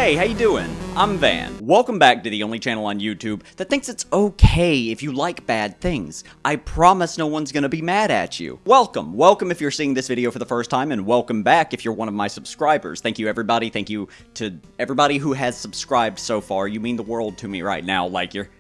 Hey, how you doing? I'm Van. Welcome back to the only channel on YouTube that thinks it's okay if you like bad things. I promise no one's gonna be mad at you. Welcome if you're seeing this video for the first time, and welcome back if you're one of my subscribers. Thank you everybody, thank you to everybody who has subscribed so far. You mean the world to me right now, like you're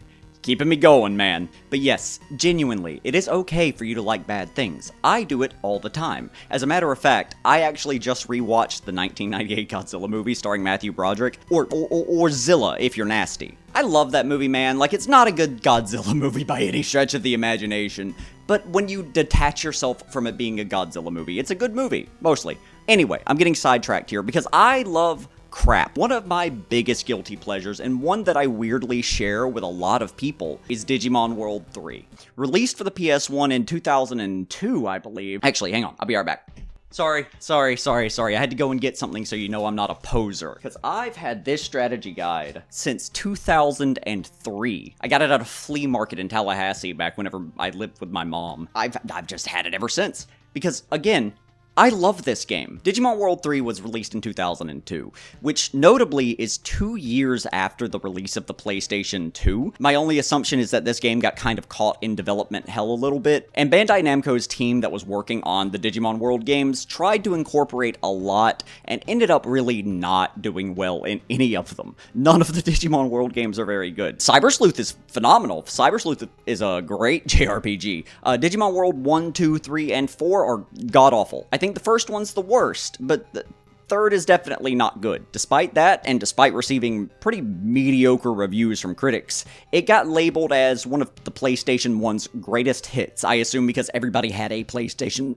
keeping me going, man. But yes, genuinely, it is okay for you to like bad things. I do it all the time. As a matter of fact, I actually just rewatched the 1998 Godzilla movie starring Matthew Broderick, or Zilla if you're nasty. I love that movie, man. Like, it's not a good Godzilla movie by any stretch of the imagination, but when you detach yourself from it being a Godzilla movie, it's a good movie, mostly. Anyway, I'm getting sidetracked here because I love crap. One of my biggest guilty pleasures, and one that I weirdly share with a lot of people, is Digimon World 3. Released for the PS1 in 2002, I believe. Actually, hang on, I'll be right back. Sorry. I had to go and get something so you know I'm not a poser. Because I've had this strategy guide since 2003. I got it at a flea market in Tallahassee back whenever I lived with my mom. I've just had it ever since. Because, again, I love this game. Digimon World 3 was released in 2002, which notably is 2 years after the release of the PlayStation 2. My only assumption is that this game got kind of caught in development hell a little bit, and Bandai Namco's team that was working on the Digimon World games tried to incorporate a lot and ended up really not doing well in any of them. None of the Digimon World games are very good. Cyber Sleuth is phenomenal. Cyber Sleuth is a great JRPG. Digimon World 1, 2, 3, and 4 are god-awful. I think the first one's the worst, but the third is definitely not good. Despite that, and despite receiving pretty mediocre reviews from critics, it got labeled as one of the PlayStation 1's greatest hits. I assume because everybody had a PlayStation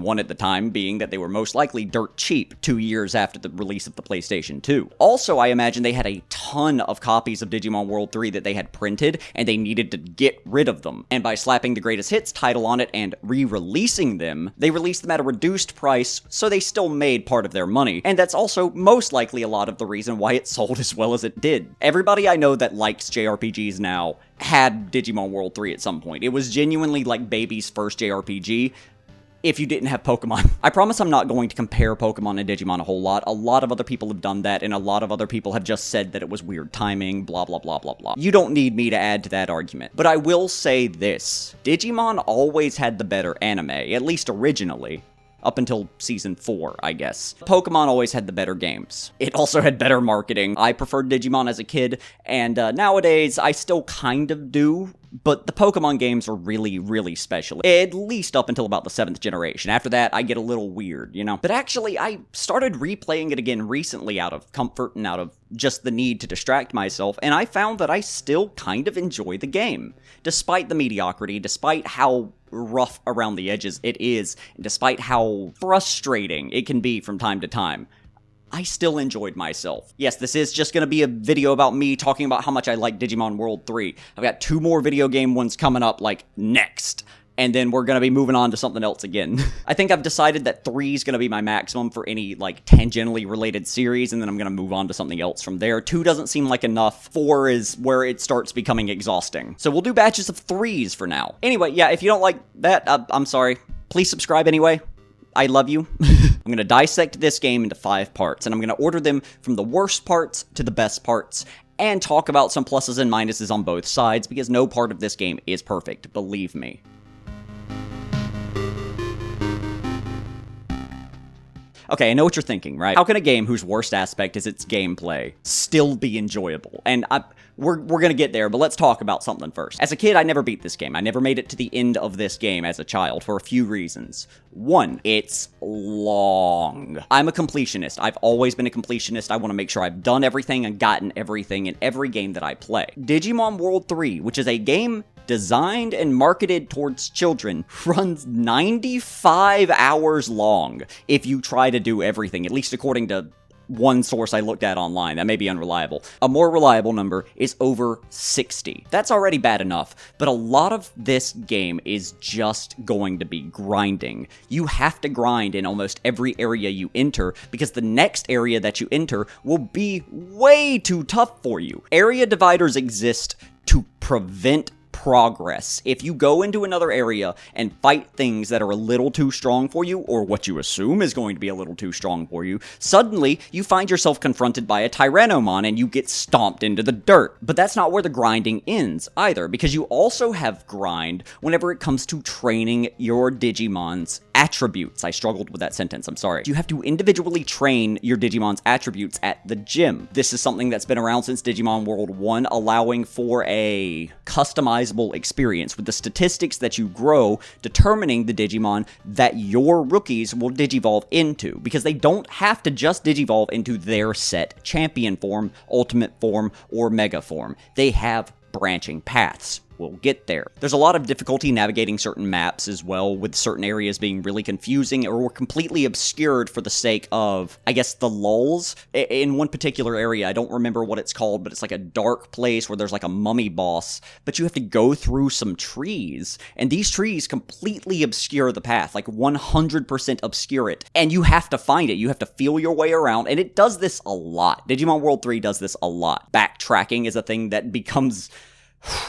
1 at the time, being that they were most likely dirt cheap 2 years after the release of the PlayStation 2. Also, I imagine they had a ton of copies of Digimon World 3 that they had printed, and they needed to get rid of them. And by slapping the Greatest Hits title on it and re-releasing them, they released them at a reduced price, so they still made part of their money. And that's also most likely a lot of the reason why it sold as well as it did. Everybody I know that likes JRPGs now had Digimon World 3 at some point. It was genuinely like baby's first JRPG if you didn't have Pokemon. I promise I'm not going to compare Pokemon and Digimon a whole lot. A lot of other people have done that, and a lot of other people have just said that it was weird timing, blah blah blah blah blah. You don't need me to add to that argument. But I will say this. Digimon always had the better anime, at least originally. Up until Season 4, I guess. Pokemon always had the better games. It also had better marketing. I preferred Digimon as a kid, and nowadays I still kind of do, but the Pokemon games are really, really special. At least up until about the 7th generation. After that, I get a little weird, you know? But actually, I started replaying it again recently out of comfort and out of just the need to distract myself, and I found that I still kind of enjoy the game. Despite the mediocrity, despite how rough around the edges it is, and despite how frustrating it can be from time to time, I still enjoyed myself. Yes, this is just gonna be a video about me talking about how much I like Digimon World 3. I've got 2 more video game ones coming up, like, next. And then we're gonna be moving on to something else again. I think I've decided that 3 is gonna be my maximum for any, like, tangentially related series, and then I'm gonna move on to something else from there. 2 doesn't seem like enough. 4 is where it starts becoming exhausting. So we'll do batches of 3s for now. Anyway, yeah, if you don't like that, I'm sorry. Please subscribe anyway. I love you. I'm gonna dissect this game into 5 parts, and I'm gonna order them from the worst parts to the best parts, and talk about some pluses and minuses on both sides, because no part of this game is perfect, believe me. Okay, I know what you're thinking, right? How can a game whose worst aspect is its gameplay still be enjoyable? And we're gonna get there, but let's talk about something first. As a kid, I never beat this game. I never made it to the end of this game as a child for a few reasons. 1, it's long. I'm a completionist. I've always been a completionist. I want to make sure I've done everything and gotten everything in every game that I play. Digimon World 3, which is a game designed and marketed towards children, runs 95 hours long if you try to do everything, at least according to one source I looked at online. That may be unreliable. A more reliable number is over 60. That's already bad enough, but a lot of this game is just going to be grinding. You have to grind in almost every area you enter, because the next area that you enter will be way too tough for you. Area dividers exist to prevent progress. If you go into another area and fight things that are a little too strong for you, or what you assume is going to be a little too strong for you, suddenly you find yourself confronted by a Tyrannomon and you get stomped into the dirt. But that's not where the grinding ends either, because you also have grind whenever it comes to training your Digimon's attributes. I struggled with that sentence, I'm sorry. You have to individually train your Digimon's attributes at the gym. This is something that's been around since Digimon World 1, allowing for a customizable experience with the statistics that you grow, determining the Digimon that your rookies will digivolve into, because they don't have to just digivolve into their set champion form, ultimate form, or mega form. They have branching paths. We'll get there. There's a lot of difficulty navigating certain maps as well, with certain areas being really confusing or completely obscured for the sake of, I guess, the lulls. In one particular area, I don't remember what it's called, but it's like a dark place where there's like a mummy boss, but you have to go through some trees, and these trees completely obscure the path, like 100% obscure it, and you have to find it. You have to feel your way around, and it does this a lot. Digimon World 3 does this a lot. Backtracking is a thing that becomes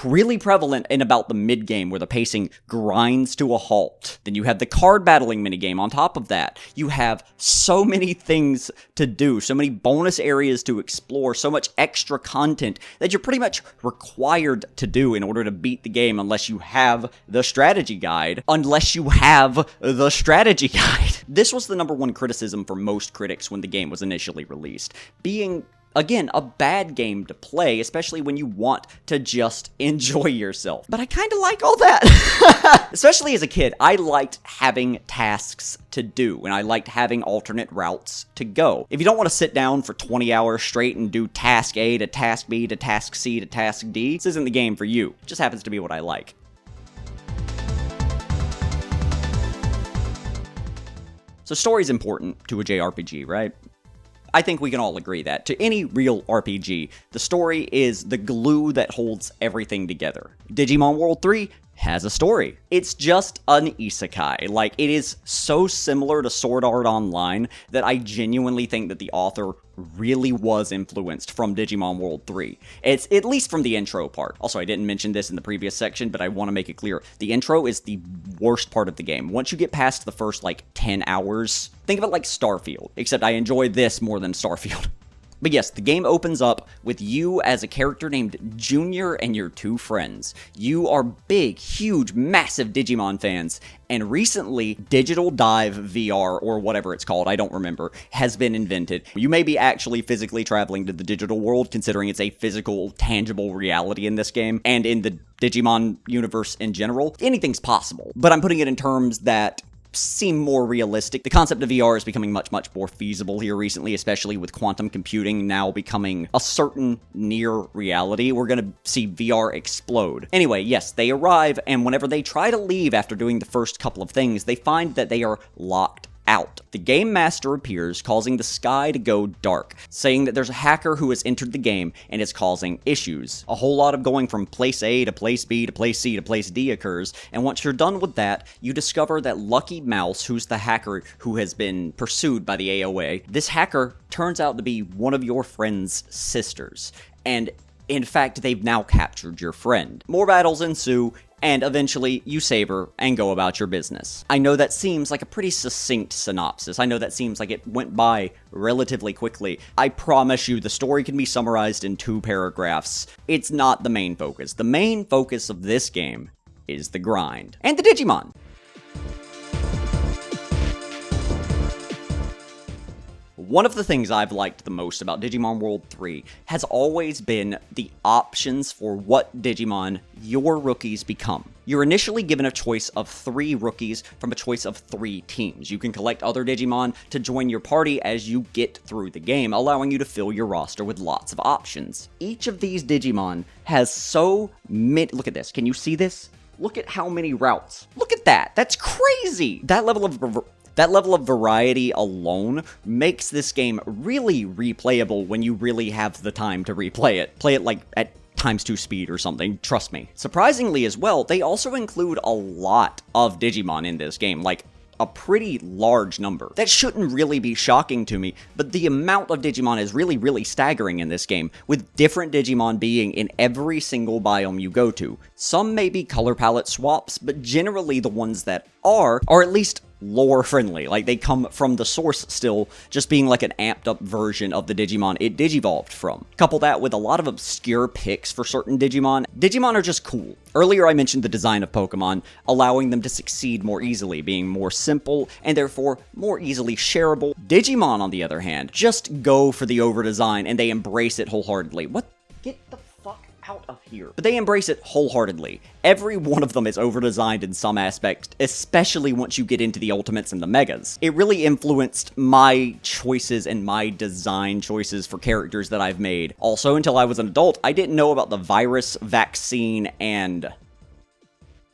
really prevalent in about the mid-game, where the pacing grinds to a halt. Then you have the card battling minigame on top of that. You have so many things to do, so many bonus areas to explore, so much extra content that you're pretty much required to do in order to beat the game, unless you have the strategy guide. This was the #1 criticism for most critics when the game was initially released, being, again, a bad game to play, especially when you want to just enjoy yourself. But I kind of like all that. Especially as a kid, I liked having tasks to do, and I liked having alternate routes to go. If you don't want to sit down for 20 hours straight and do task A to task B to task C to task D, this isn't the game for you. It just happens to be what I like. So story's important to a JRPG, right? I think we can all agree that. To any real RPG, the story is the glue that holds everything together. Digimon World 3 has a story. It's just an isekai. Like, it is so similar to Sword Art Online that I genuinely think that the author really was influenced from Digimon World 3. It's at least from the intro part. Also, I didn't mention this in the previous section, but I want to make it clear. The intro is the worst part of the game. Once you get past the first, 10 hours, think of it like Starfield, except I enjoy this more than Starfield. But yes, the game opens up with you as a character named Junior and your 2 friends. You are big, huge, massive Digimon fans, and recently, Digital Dive VR, or whatever it's called, I don't remember, has been invented. You may be actually physically traveling to the digital world, considering it's a physical, tangible reality in this game, and in the Digimon universe in general. Anything's possible, but I'm putting it in terms that seem more realistic. The concept of VR is becoming much more feasible here recently, especially with quantum computing now becoming a certain near reality. We're gonna see VR explode. Anyway, yes, they arrive, and whenever they try to leave after doing the first couple of things, they find that they are locked out. The game master appears, causing the sky to go dark, saying that there's a hacker who has entered the game and is causing issues. A whole lot of going from place A to place B to place C to place D occurs, and once you're done with that, you discover that Lucky Mouse, who's the hacker who has been pursued by the AOA, this hacker turns out to be one of your friend's sisters, and in fact, they've now captured your friend. More battles ensue, and eventually you save her and go about your business. I know that seems like a pretty succinct synopsis. I know that seems like it went by relatively quickly. I promise you, the story can be summarized in 2 paragraphs. It's not the main focus. The main focus of this game is the grind. And the Digimon. One of the things I've liked the most about Digimon World 3 has always been the options for what Digimon your rookies become. You're initially given a choice of 3 rookies from a choice of 3 teams. You can collect other Digimon to join your party as you get through the game, allowing you to fill your roster with lots of options. Each of these Digimon has so many— look at this, can you see this? Look at how many routes. Look at that, that's crazy! That level of variety alone makes this game really replayable when you really have the time to replay it. Play it at ×2 speed or something, trust me. Surprisingly as well, they also include a lot of Digimon in this game, a pretty large number. That shouldn't really be shocking to me, but the amount of Digimon is really staggering in this game, with different Digimon being in every single biome you go to. Some may be color palette swaps, but generally the ones that are at least lore friendly, like they come from the source still, just being like an amped up version of the Digimon it digivolved from. Couple that with a lot of obscure picks for certain Digimon. Digimon are just cool. Earlier I mentioned the design of Pokemon, allowing them to succeed more easily, being more simple and therefore more easily shareable. Digimon, on the other hand, just go for the over design and they embrace it wholeheartedly. What? Get the fuck out of here. But they embrace it wholeheartedly. Every one of them is over-designed in some aspects, especially once you get into the Ultimates and the Megas. It really influenced my choices and my design choices for characters that I've made. Also, until I was an adult, I didn't know about the virus, vaccine, and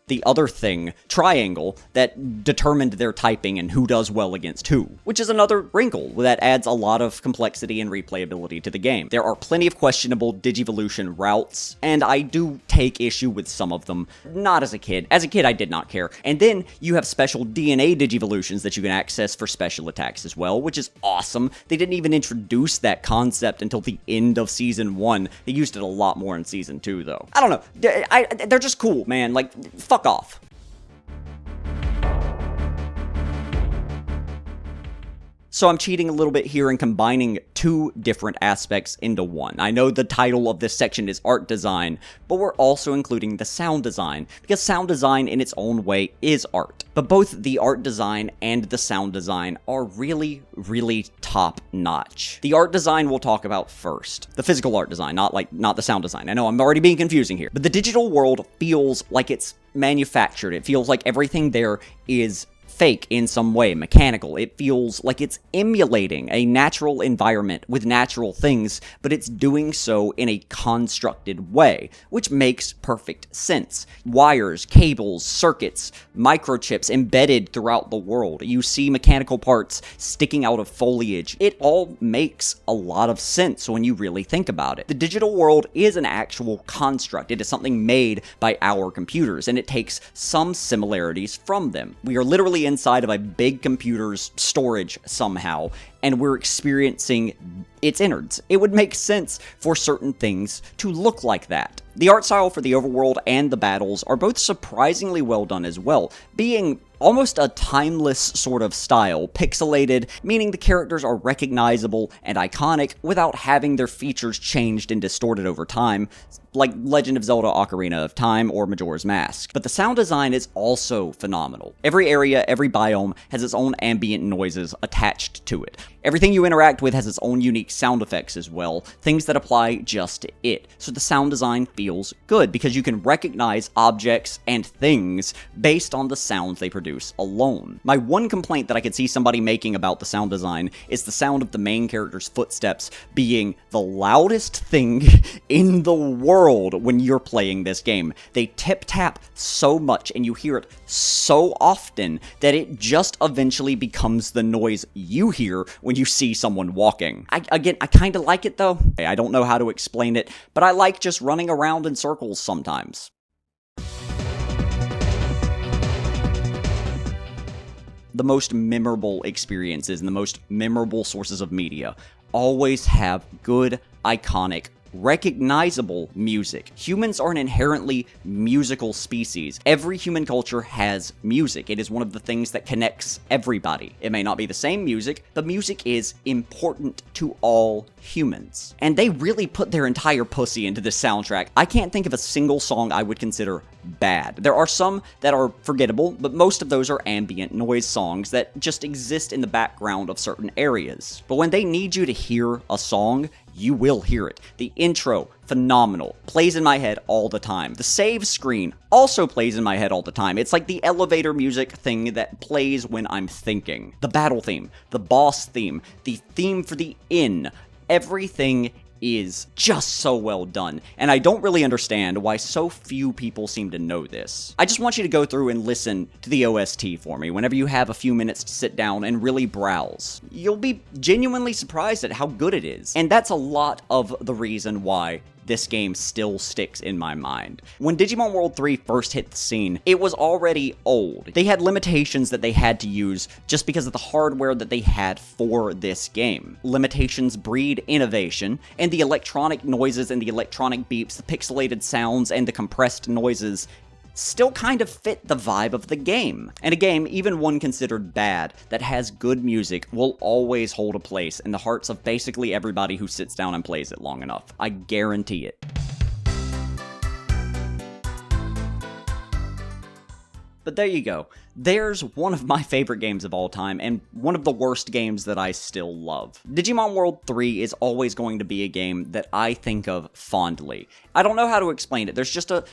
the other thing, triangle, that determined their typing and who does well against who, which is another wrinkle that adds a lot of complexity and replayability to the game. There are plenty of questionable Digivolution routes, and I do take issue with some of them, not as a kid. As a kid, I did not care. And then you have special DNA Digivolutions that you can access for special attacks as well, which is awesome. They didn't even introduce that concept until the end of Season 1. They used it a lot more in Season 2, though. I don't know. They're just cool, man. Like, fuck off. So I'm cheating a little bit here and combining two different aspects into one. I know the title of this section is art design, but we're also including the sound design, because sound design in its own way is art. But both the art design and the sound design are really top notch. The art design we'll talk about first. The physical art design, not the sound design. I know I'm already being confusing here, but the digital world feels like it's manufactured. It feels like everything there is fake in some way, mechanical. It feels like it's emulating a natural environment with natural things, but it's doing so in a constructed way, which makes perfect sense. Wires, cables, circuits, microchips embedded throughout the world. You see mechanical parts sticking out of foliage. It all makes a lot of sense when you really think about it. The digital world is an actual construct. It is something made by our computers, and it takes some similarities from them. We are literally inside of a big computer's storage somehow, and we're experiencing its innards. It would make sense for certain things to look like that. The art style for the overworld and the battles are both surprisingly well done as well, being almost a timeless sort of style, pixelated, meaning the characters are recognizable and iconic without having their features changed and distorted over time, like Legend of Zelda Ocarina of Time or Majora's Mask. But the sound design is also phenomenal. Every area, every biome has its own ambient noises attached to it. Everything you interact with has its own unique sound effects as well, things that apply just to it. So the sound design feels good because you can recognize objects and things based on the sounds they produce alone. My one complaint that I could see somebody making about the sound design is the sound of the main character's footsteps being the loudest thing in the world when you're playing this game. They tip-tap so much and you hear it so often that it just eventually becomes the noise you hear when you see someone walking. I kind of like it though. I don't know how to explain it, but I like just running around in circles sometimes. The most memorable experiences and the most memorable sources of media always have good, iconic, recognizable music. Humans are an inherently musical species. Every human culture has music. It is one of the things that connects everybody. It may not be the same music, but music is important to all humans. And they really put their entire pussy into this soundtrack. I can't think of a single song I would consider bad. There are some that are forgettable, but most of those are ambient noise songs that just exist in the background of certain areas. But when they need you to hear a song, you will hear it. The intro, phenomenal. Plays in my head all the time. The save screen also plays in my head all the time. It's like the elevator music thing that plays when I'm thinking. The battle theme, the boss theme, the theme for the inn, everything is just so well done, and I don't really understand why so few people seem to know this. I just want you to go through and listen to the OST for me whenever you have a few minutes to sit down and really browse. You'll be genuinely surprised at how good it is, and that's a lot of the reason why this game still sticks in my mind. When Digimon World 3 first hit the scene, it was already old. They had limitations that they had to use just because of the hardware that they had for this game. Limitations breed innovation, and the electronic noises and the electronic beeps, the pixelated sounds and the compressed noises still kind of fit the vibe of the game. And a game, even one considered bad, that has good music will always hold a place in the hearts of basically everybody who sits down and plays it long enough. I guarantee it. But there you go. There's one of my favorite games of all time, and one of the worst games that I still love. Digimon World 3 is always going to be a game that I think of fondly. I don't know how to explain it. There's just a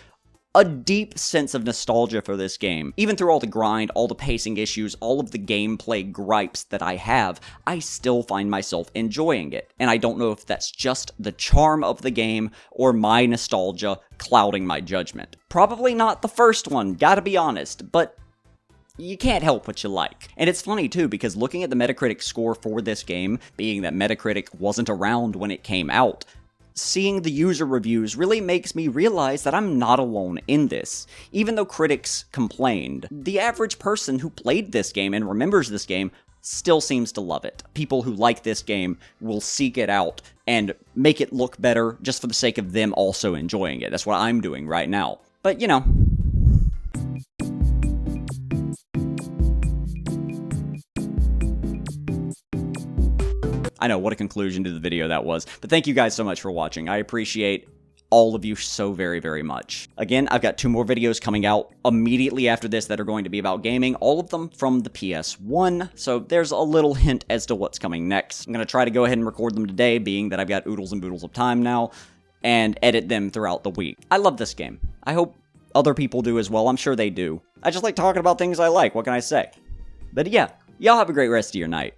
deep sense of nostalgia for this game. Even through all the grind, all the pacing issues, all of the gameplay gripes that I have, I still find myself enjoying it. And I don't know if that's just the charm of the game or my nostalgia clouding my judgment. Probably not the first one, gotta be honest, but you can't help what you like. And it's funny too, because looking at the Metacritic score for this game, being that Metacritic wasn't around when it came out, seeing the user reviews really makes me realize that I'm not alone in this. Even though critics complained, the average person who played this game and remembers this game still seems to love it. People who like this game will seek it out and make it look better just for the sake of them also enjoying it. That's what I'm doing right now. But, you know, I know, what a conclusion to the video that was. But thank you guys so much for watching. I appreciate all of you so very, very much. Again, I've got 2 more videos coming out immediately after this that are going to be about gaming, all of them from the PS1, so there's a little hint as to what's coming next. I'm going to try to go ahead and record them today, being that I've got oodles and boodles of time now, and edit them throughout the week. I love this game. I hope other people do as well. I'm sure they do. I just like talking about things I like. What can I say? But yeah, y'all have a great rest of your night.